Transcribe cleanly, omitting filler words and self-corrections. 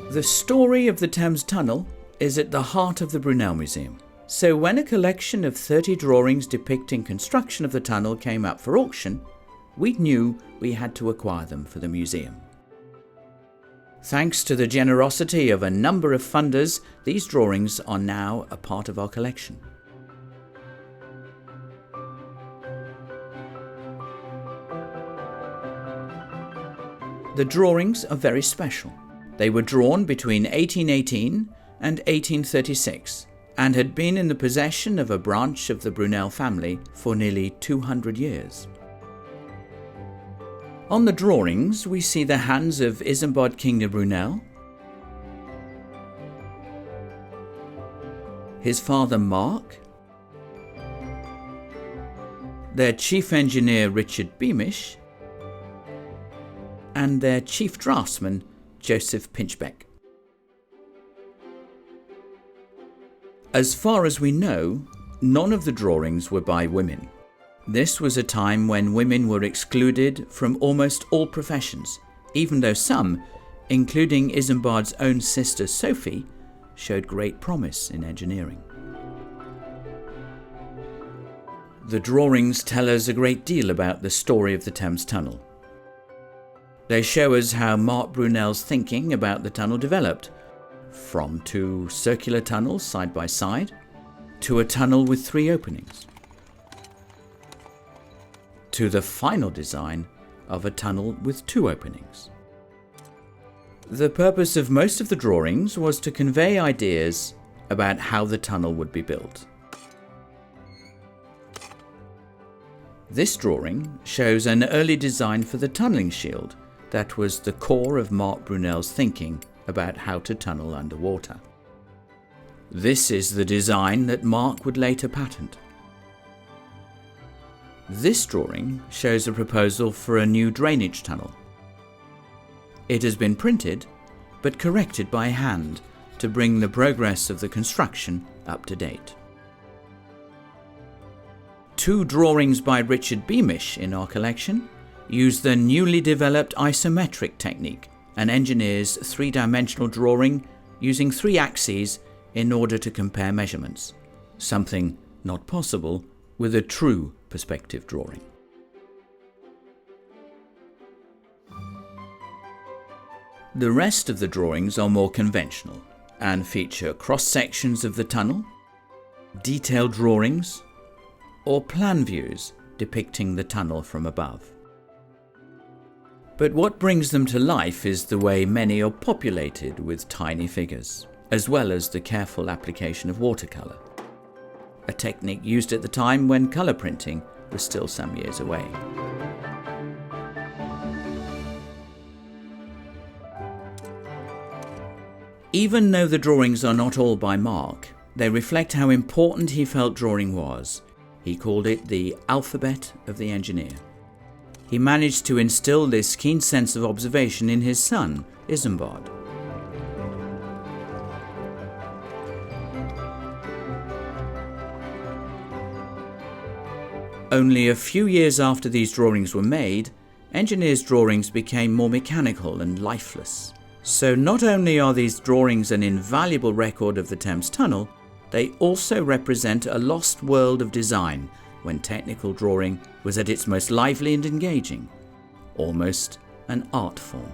The story of the Thames Tunnel is at the heart of the Brunel Museum. So when a collection of 30 drawings depicting construction of the tunnel came up for auction, we knew we had to acquire them for the museum. Thanks to the generosity of a number of funders, these drawings are now a part of our collection. The drawings are very special. They were drawn between 1818 and 1836 and had been in the possession of a branch of the Brunel family for nearly 200 years. On the drawings, we see the hands of Isambard King de Brunel, his father Mark, their chief engineer Richard Beamish, and their chief draftsman Joseph Pinchbeck. As far as we know, none of the drawings were by women. This was a time when women were excluded from almost all professions, even though some, including Isambard's own sister Sophie, showed great promise in engineering. The drawings tell us a great deal about the story of the Thames Tunnel. They show us how Mark Brunel's thinking about the tunnel developed, from two circular tunnels side by side, to a tunnel with 3 openings, to the final design of a tunnel with 2 openings. The purpose of most of the drawings was to convey ideas about how the tunnel would be built. This drawing shows an early design for the tunnelling shield that was the core of Mark Brunel's thinking about how to tunnel underwater. This is the design that Mark would later patent. This drawing shows a proposal for a new drainage tunnel. It has been printed, but corrected by hand to bring the progress of the construction up to date. 2 drawings by Richard Beamish in our collection use the newly developed isometric technique and engineers 3-dimensional drawing using 3 axes in order to compare measurements, something not possible with a true perspective drawing. The rest of the drawings are more conventional and feature cross-sections of the tunnel, detailed drawings, or plan views depicting the tunnel from above. But what brings them to life is the way many are populated with tiny figures, as well as the careful application of watercolour, a technique used at the time when colour printing was still some years away. Even though the drawings are not all by Mark, they reflect how important he felt drawing was. He called it the alphabet of the engineer. He managed to instill this keen sense of observation in his son, Isambard. Only a few years after these drawings were made, engineers' drawings became more mechanical and lifeless. So not only are these drawings an invaluable record of the Thames Tunnel, they also represent a lost world of design when technical drawing was at its most lively and engaging, almost an art form.